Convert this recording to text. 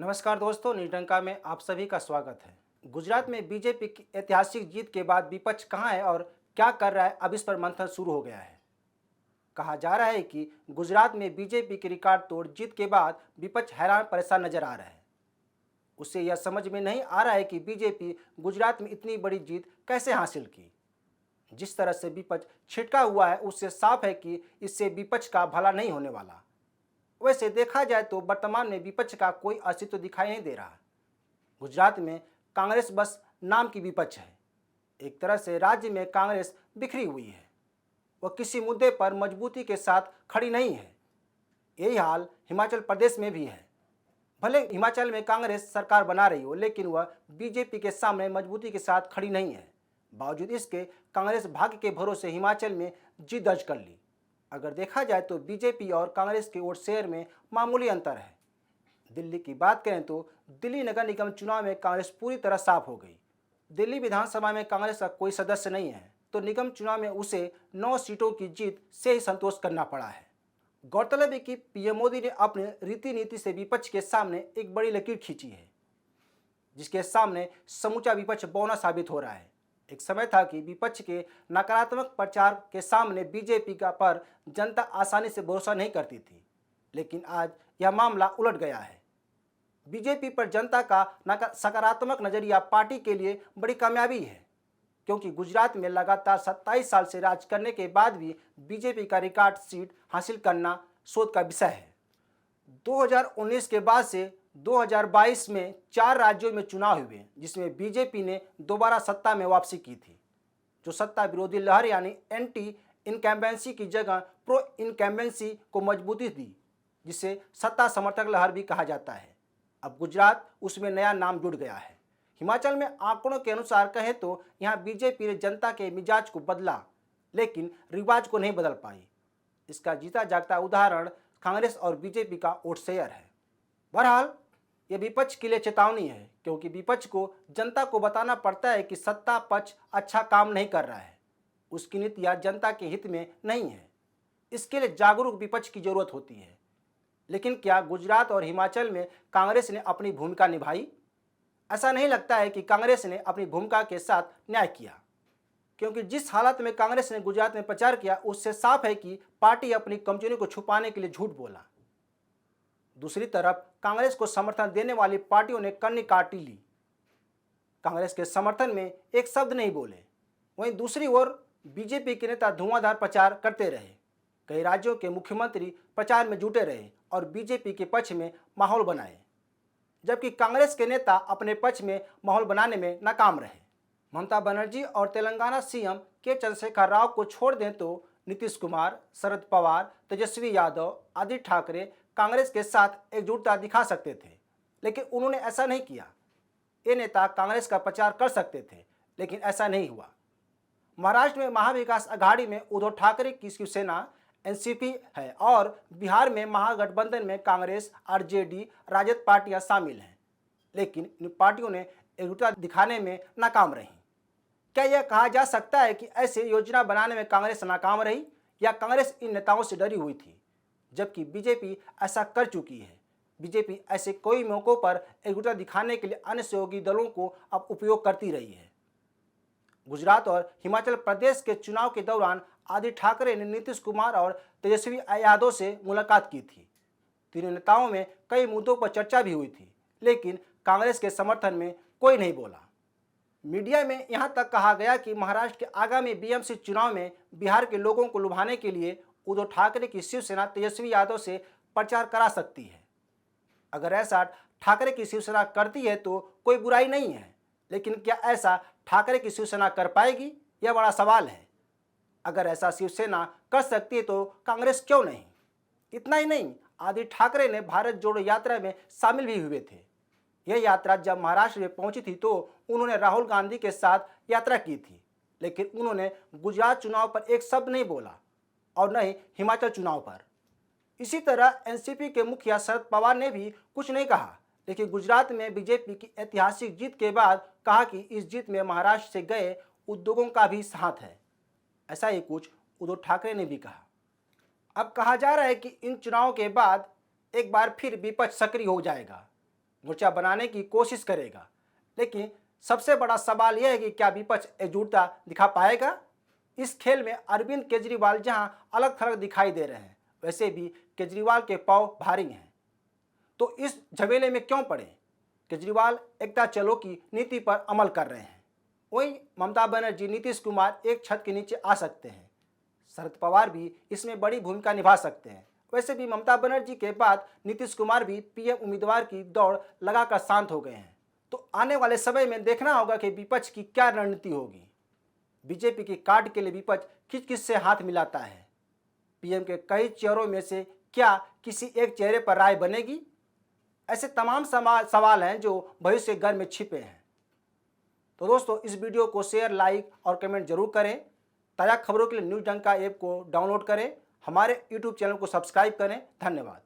नमस्कार दोस्तों, नीटंका में आप सभी का स्वागत है। गुजरात में बीजेपी की ऐतिहासिक जीत के बाद विपक्ष कहां है और क्या कर रहा है, अब इस पर मंथन शुरू हो गया है। कहा जा रहा है कि गुजरात में बीजेपी की रिकॉर्ड तोड़ जीत के बाद विपक्ष हैरान परेशान नजर आ रहा है। उसे यह समझ में नहीं आ रहा है कि बीजेपी गुजरात में इतनी बड़ी जीत कैसे हासिल की। जिस तरह से विपक्ष छिटका हुआ है, उससे साफ है कि इससे विपक्ष का भला नहीं होने वाला। वैसे देखा जाए तो वर्तमान में विपक्ष का कोई अस्तित्व दिखाई नहीं दे रहा। गुजरात में कांग्रेस बस नाम की विपक्ष है। एक तरह से राज्य में कांग्रेस बिखरी हुई है, वह किसी मुद्दे पर मजबूती के साथ खड़ी नहीं है। यही हाल हिमाचल प्रदेश में भी है। भले हिमाचल में कांग्रेस सरकार बना रही हो, लेकिन वह बीजेपी के सामने मजबूती के साथ खड़ी नहीं है। बावजूद इसके कांग्रेस भाग्य के भरोसे हिमाचल में जीत दर्ज कर ली। अगर देखा जाए तो बीजेपी और कांग्रेस के वोट शेयर में मामूली अंतर है। दिल्ली की बात करें तो दिल्ली नगर निगम चुनाव में कांग्रेस पूरी तरह साफ हो गई। दिल्ली विधानसभा में कांग्रेस का कोई सदस्य नहीं है, तो निगम चुनाव में उसे 9 सीटों की जीत से ही संतोष करना पड़ा है। गौरतलब है कि पीएम मोदी ने अपने रीति नीति से विपक्ष के सामने एक बड़ी लकीर खींची है, जिसके सामने समूचा विपक्ष बौना साबित हो रहा है। एक समय था कि विपक्ष के नकारात्मक प्रचार के सामने बीजेपी का पर जनता आसानी से भरोसा नहीं करती थी, लेकिन आज यह मामला उलट गया है। बीजेपी पर जनता का सकारात्मक नजरिया पार्टी के लिए बड़ी कामयाबी है, क्योंकि गुजरात में लगातार 27 साल से राज करने के बाद भी बीजेपी का रिकॉर्ड सीट हासिल करना शोध का विषय है। 2019 के बाद से 2022 में 4 राज्यों में चुनाव हुए, जिसमें बीजेपी ने दोबारा सत्ता में वापसी की थी। जो सत्ता विरोधी लहर यानी एंटी इनकम्बेंसी की जगह प्रो इनकम्बेंसी को मजबूती दी, जिसे सत्ता समर्थक लहर भी कहा जाता है। अब गुजरात उसमें नया नाम जुड़ गया है। हिमाचल में आंकड़ों के अनुसार कहें तो यहाँ बीजेपी ने जनता के मिजाज को बदला, लेकिन रिवाज को नहीं बदल पाई। इसका जीता जागता उदाहरण कांग्रेस और बीजेपी का वोट शेयर है। बहरहाल यह विपक्ष के लिए चेतावनी है, क्योंकि विपक्ष को जनता को बताना पड़ता है कि सत्ता पक्ष अच्छा काम नहीं कर रहा है, उसकी नीतियां जनता के हित में नहीं है। इसके लिए जागरूक विपक्ष की जरूरत होती है। लेकिन क्या गुजरात और हिमाचल में कांग्रेस ने अपनी भूमिका निभाई? ऐसा नहीं लगता है कि कांग्रेस ने अपनी भूमिका के साथ न्याय किया, क्योंकि जिस हालत में कांग्रेस ने गुजरात में प्रचार किया, उससे साफ है कि पार्टी अपनी कमजोरी को छुपाने के लिए झूठ बोला। दूसरी तरफ कांग्रेस को समर्थन देने वाली पार्टियों ने कन्नी काटी ली, कांग्रेस के समर्थन में एक शब्द नहीं बोले। वहीं दूसरी ओर बीजेपी के नेता धुआंधार प्रचार करते रहे। कई राज्यों के मुख्यमंत्री प्रचार में जुटे रहे और बीजेपी के पक्ष में माहौल बनाए, जबकि कांग्रेस के नेता अपने पक्ष में माहौल बनाने में नाकाम रहे। ममता बनर्जी और तेलंगाना सीएम के चंद्रशेखर राव को छोड़ दें तो नीतीश कुमार, शरद पवार, तेजस्वी यादव आदि ठाकरे कांग्रेस के साथ एकजुटता दिखा सकते थे, लेकिन उन्होंने ऐसा नहीं किया। ये नेता कांग्रेस का प्रचार कर सकते थे, लेकिन ऐसा नहीं हुआ। महाराष्ट्र में महाविकास अघाड़ी में उद्धव ठाकरे की शिवसेना एनसीपी है और बिहार में महागठबंधन में कांग्रेस, आरजेडी, राजद पार्टियां शामिल हैं, लेकिन इन पार्टियों ने एकजुटता दिखाने में नाकाम रही। क्या यह कहा जा सकता है कि ऐसे योजना बनाने में कांग्रेस नाकाम रही, या कांग्रेस इन नेताओं से डरी हुई थी, जबकि बीजेपी ऐसा कर चुकी है? बीजेपी ऐसे कोई मौकों पर एकजुटता दिखाने के लिए अन्य सहयोगी दलों को अब उपयोग करती रही है। गुजरात और हिमाचल प्रदेश के चुनाव के दौरान आदित्य ठाकरे ने नीतीश कुमार और तेजस्वी यादव से मुलाकात की थी। तीनों नेताओं में कई मुद्दों पर चर्चा भी हुई थी, लेकिन कांग्रेस के समर्थन में कोई नहीं बोला। मीडिया में यहां तक कहा गया कि महाराष्ट्र के आगामी बीएमसी चुनाव में बिहार के लोगों को लुभाने के लिए उद्धव ठाकरे की शिवसेना तेजस्वी यादव से प्रचार करा सकती है। अगर ऐसा ठाकरे की शिवसेना करती है तो कोई बुराई नहीं है, लेकिन क्या ऐसा ठाकरे की शिवसेना कर पाएगी, यह बड़ा सवाल है। अगर ऐसा शिवसेना कर सकती है तो कांग्रेस क्यों नहीं? इतना ही नहीं, आदित्य ठाकरे ने भारत जोड़ो यात्रा में शामिल भी हुए थे। यह यात्रा जब महाराष्ट्र में पहुंची थी तो उन्होंने राहुल गांधी के साथ यात्रा की थी, लेकिन उन्होंने गुजरात चुनाव पर एक शब्द नहीं बोला और न ही हिमाचल चुनाव पर। इसी तरह एनसीपी के मुखिया शरद पवार ने भी कुछ नहीं कहा, लेकिन गुजरात में बीजेपी की ऐतिहासिक जीत के बाद कहा कि इस जीत में महाराष्ट्र से गए उद्योगों का भी हाथ है। ऐसा ही कुछ उद्धव ठाकरे ने भी कहा। अब कहा जा रहा है कि इन चुनावों के बाद एक बार फिर विपक्ष सक्रिय हो जाएगा। मोर्चा बनाने की कोशिश करेगा। लेकिन सबसे बड़ा सवाल यह है कि क्या विपक्ष एकजुटता दिखा पाएगा। इस खेल में अरविंद केजरीवाल जहां अलग थलग दिखाई दे रहे हैं, वैसे भी केजरीवाल के पांव भारी हैं। तो इस झमेले में क्यों पड़े। केजरीवाल एकता चलो की नीति पर अमल कर रहे हैं, वहीं ममता बनर्जी, नीतीश कुमार एक छत के नीचे आ सकते हैं। शरद पवार भी इसमें बड़ी भूमिका निभा सकते हैं। वैसे भी ममता बनर्जी के बाद नीतीश कुमार भी पीएम उम्मीदवार की दौड़ लगाकर शांत हो गए हैं। तो आने वाले समय में देखना होगा कि विपक्ष की क्या रणनीति होगी। बीजेपी की कार्ड के लिए विपक्ष किस किस से हाथ मिलाता है। पीएम के कई चेहरों में से क्या किसी एक चेहरे पर राय बनेगी। ऐसे तमाम सवाल हैं जो भविष्य घर में छिपे हैं। तो दोस्तों, इस वीडियो को शेयर, लाइक और कमेंट जरूर करें। ताज़ा खबरों के लिए न्यूज़ डंका ऐप को डाउनलोड करें। हमारे यूट्यूब चैनल को सब्सक्राइब करें। धन्यवाद।